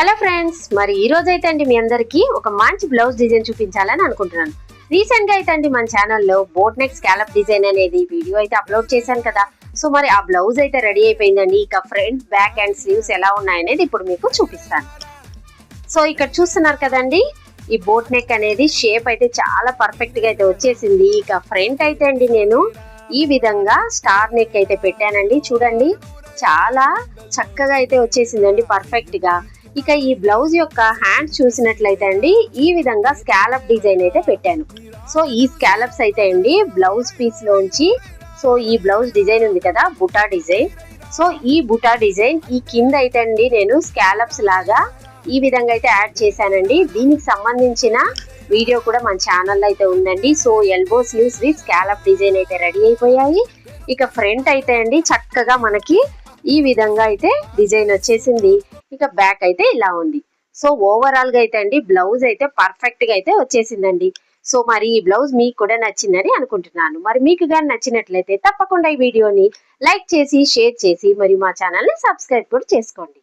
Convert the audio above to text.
Hello friends, మరి ఈ రోజు అయితే అండి మీ అందరికి ఒక మంచి బ్లౌజ్ డిజైన్ చూపించాలని అనుకుంటున్నాను. రీసెంట్ గా అయితే అండి మన ఛానల్లో బోట్ నెక్ స్కాలప్ డిజైన్ అనేది వీడియో అయితే అప్లోడ్ చేశాను కదా. సో మరి ఆ బ్లౌజ్ అయితే రెడీ అయిపోయిందండి. ఇక ఫ్రంట్, బ్యాక్ అండ్ స్లీవ్స్ ఎలా ఉన్నాయనేది ఇప్పుడు మీకు చూపిస్తాను. సో ఇక్కడ చూస్తున్నారు కదండి, ఈ బోట్ నెక్ అనేది షేప్ అయితే చాలా పర్ఫెక్ట్ గా అయితే వచ్చేసింది. ఇక ఫ్రంట్ అయితే అండి నేను ఈ విధంగా స్టార్ నెక్ అయితే పెట్టానండి. చూడండి, చాలా చక్కగా అయితే వచ్చేసిందండి పర్ఫెక్ట్ గా. ఇక ఈ బ్లౌజ్ యొక్క హ్యాండ్స్ చూసినట్లయితే అండి ఈ విధంగా స్కాలప్ డిజైన్ అయితే పెట్టాను. సో ఈ స్కాలప్స్ అయితే అండి బ్లౌజ్ పీస్ లోంచి, సో ఈ బ్లౌజ్ డిజైన్ ఉంది కదా, బుటా డిజైన్. సో ఈ బుటా డిజైన్ ఈ కింద అయితే అండి నేను స్కాలప్స్ లాగా ఈ విధంగా అయితే యాడ్ చేశానండి. దీనికి సంబంధించిన వీడియో కూడా మన ఛానల్లో అయితే ఉందండి. So elbow sleeves with scallop design అయితే రెడీ అయిపోయాయి. ఇక ఫ్రంట్ అయితే అండి చక్కగా మనకి ఈ విధంగా అయితే డిజైన్ వచ్చేసింది. ఇక బ్యాక్ అయితే ఇలా ఉంది. సో ఓవరాల్ గా అయితే అండి బ్లౌజ్ అయితే పర్ఫెక్ట్ గా అయితే వచ్చేసిందండి. సో మరి ఈ బ్లౌజ్ మీకు కూడా నచ్చిందని అనుకుంటున్నాను. మరి మీకు కానీ నచ్చినట్లయితే తప్పకుండా ఈ వీడియోని లైక్ చేసి, షేర్ చేసి, మరి మా ఛానల్ ని సబ్స్క్రైబ్ కూడా చేసుకోండి.